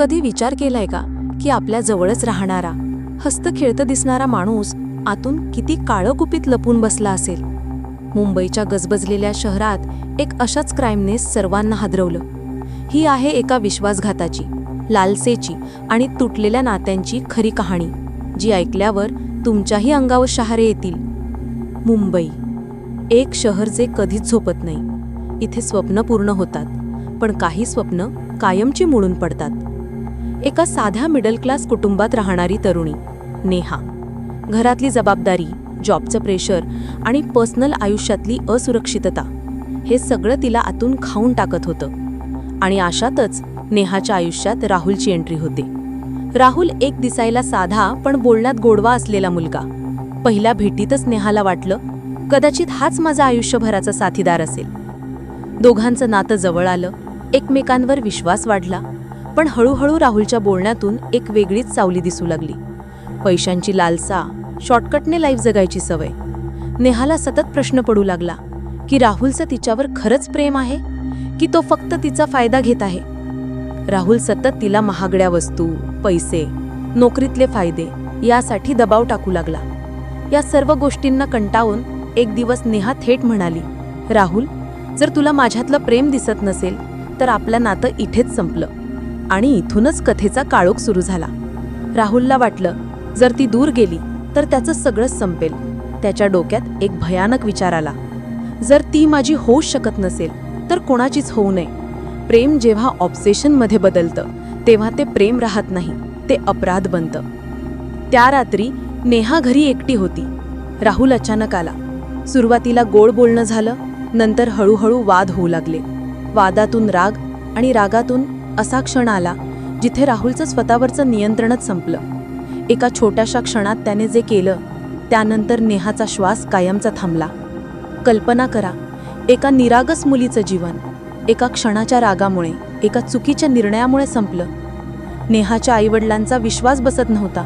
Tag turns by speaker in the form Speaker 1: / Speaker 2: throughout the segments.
Speaker 1: कधी विचार केलाय का की आपल्या जवळच राहणारा हस्त खेळतं दिसणारा माणूस आतून किती काळंकुपीत लपून बसला असेल? मुंबईच्या गजबजलेल्या शहरात एक अशाच क्राईमने सर्वांना हादरवलं. ही आहे एका विश्वासघाताची, लालसेची आणि तुटलेल्या नात्यांची खरी कहाणी, जी ऐकल्यावर तुमच्याही अंगावर शहारे येतील. मुंबई, एक शहर जे कधीच झोपत नाही. इथे स्वप्न पूर्ण होतात, पण काही स्वप्न कायमची मुळून पडतात. एका साध्या मिडल क्लास कुटुंबात राहणारी तरुणी नेहा, घरातली जबाबदारी, जॉबचं प्रेशर आणि पर्सनल आयुष्यातली असुरक्षितता हे सगळं तिला आतून खाऊन टाकत होतं. आणि अशातच नेहाच्या आयुष्यात राहुलची एंट्री होते. राहुल एक दिसायला साधा पण बोलण्यात गोडवा असलेला मुलगा. पहिल्या भेटीतच नेहाला वाटलं, कदाचित हाच माझा आयुष्यभराचा साथीदार असेल. दोघांचं नातं जवळ आलं, एकमेकांवर विश्वास वाढला. पण हळूहळू राहुलच्या बोलण्यातून एक वेगळीच सावली दिसू लागली. पैशांची लालसा, शॉर्टकटने लाईफ जगायची सवय. नेहाला सतत प्रश्न पडू लागला की राहुलचं तिच्यावर खरंच प्रेम आहे की तो फक्त तिचा फायदा घेत आहे. राहुल सतत तिला महागड्या वस्तू, पैसे, नोकरीतले फायदे यासाठी दबाव टाकू लागला. या सर्व गोष्टींना कंटाळून एक दिवस नेहा थेट म्हणाली, राहुल, जर तुला माझ्यातलं प्रेम दिसत नसेल तर आपलं नातं इथेच संपलं. आणि इथूनच कथेचा काळोख सुरू झाला. राहुलला वाटलं, जर ती दूर गेली तर त्याचं सगळंच संपेल. त्याच्या डोक्यात एक भयानक विचार आला, जर ती माझी होऊच शकत नसेल तर कोणाचीच होऊ नये. प्रेम जेव्हा ऑब्सेशनमध्ये बदलतं तेव्हा ते प्रेम राहत नाही, ते अपराध बनतं. त्या रात्री नेहा घरी एकटी होती. राहुल अचानक आला. सुरुवातीला गोड बोलणं झालं, नंतर हळूहळू वाद होऊ लागले. वादातून राग आणि रागातून असा क्षण आला जिथे राहुलचं स्वतःवरचं नियंत्रणच संपलं. एका छोट्याशा क्षणात त्याने जे केलं त्यानंतर नेहाचा श्वास कायमचा थांबला. कल्पना करा, एका निरागस मुलीचं जीवन एका क्षणाच्या रागामुळे, एका चुकीच्या निर्णयामुळे संपलं. नेहाच्या आईवडिलांचा विश्वास बसत नव्हता.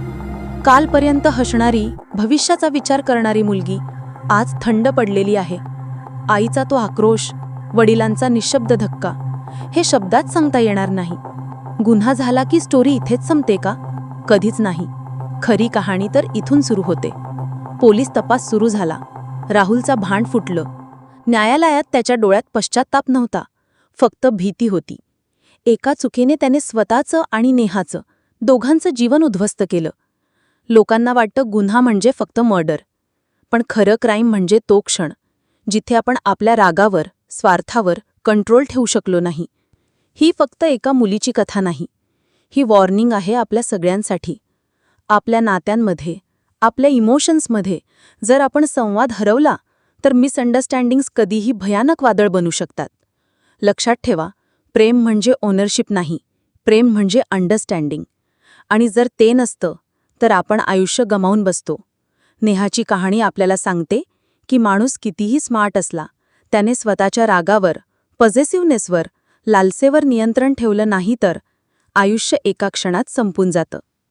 Speaker 1: कालपर्यंत हसणारी, भविष्याचा विचार करणारी मुलगी आज थंड पडलेली आहे. आईचा तो आक्रोश, वडिलांचा निशब्द धक्का, हे शब्दात सांगता येणार नाही. गुन्हा झाला की स्टोरी इथेच संपते का? कधीच नाही. खरी कहाणी तर इथून सुरू होते. पोलीस तपास सुरू झाला. राहुलचा भांड फुटलं. न्यायालयात त्याच्या डोळ्यात पश्चात्ताप नव्हता, फक्त भीती होती. एका चुकीने त्याने स्वतःचं आणि नेहाचं, दोघांचं जीवन उद्ध्वस्त केलं. लोकांना वाटतं गुन्हा म्हणजे फक्त मर्डर, पण खरं क्राईम म्हणजे तो क्षण जिथे आपण आपल्या रागावर, स्वार्थावर कंट्रोल ठेवू शकलो नाही. ही फक्त एका मुलीची कथा नाही. ही वॉर्निंग आहे आपल्या सगळ्यांसाठी. आपल्या नात्यांमध्ये, आपल्या इमोशन्समध्ये जर आपण संवाद हरवला तर मिसअंडरस्टँडिंग्स कधीही भयानक वादळ बनू शकतात. लक्षात ठेवा, प्रेम म्हणजे ओनरशिप नाही, प्रेम म्हणजे अंडरस्टँडिंग. आणि जर ते नसतं तर आपण आयुष्य गमावून बसतो. नेहाची कहाणी आपल्याला सांगते की माणूस कितीही स्मार्ट असला, त्याने स्वतःच्या रागावर, पॉझिटिव्हनेसवर, लालसेवर नियंत्रण ठेवलं नाही तर आयुष्य एका क्षणात संपून जातं.